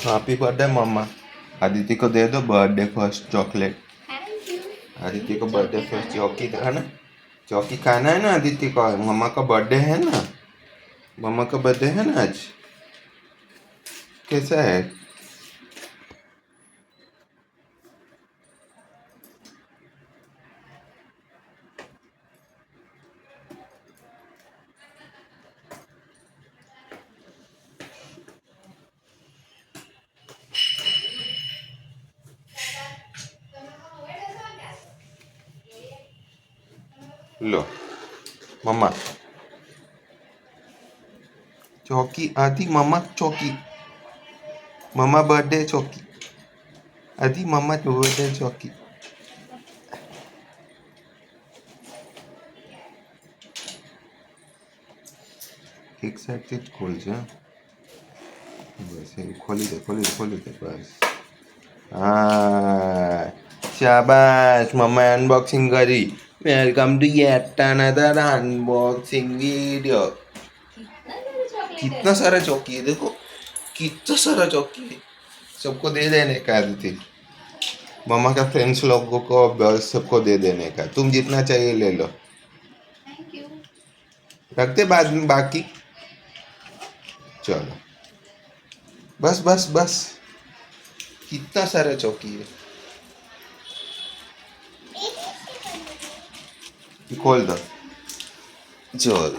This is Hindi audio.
हैप्पी बर्थडे मम्मा। आदिति को दे दो birthday first chocolate. Thank you. Aditi को बर्थडे फर्स्ट चौकी खाना, चौकी खाना है ना आदिति को। मम्मा का बर्थडे है ना, मम्मा का बर्थडे है ना आज। कैसा है? लो मम्मा चौकी आदि, मम्मा चौकी, मम्मा बर्थडे चौकी, आदि मम्मा बर्थडे चौकी। एक साइड से खोल जा, वैसे खोली दे खोली दे खोली दे बस। हाँ शाबाश, मम्मा अनबॉक्सिंग करी। Welcome to yet another unboxing video. कितना सारा चौकी है देखो, कितना सारा चौकी है। सबको दे देने का थी, मम्मा का फ्रेंड्स लोगों को बस सबको दे देने का। तुम जितना चाहिए ले लो, थैंक यू। रखते बाद में बाकी। चलो बस बस बस, कितना सारा चौकी है। खोल दो, चल।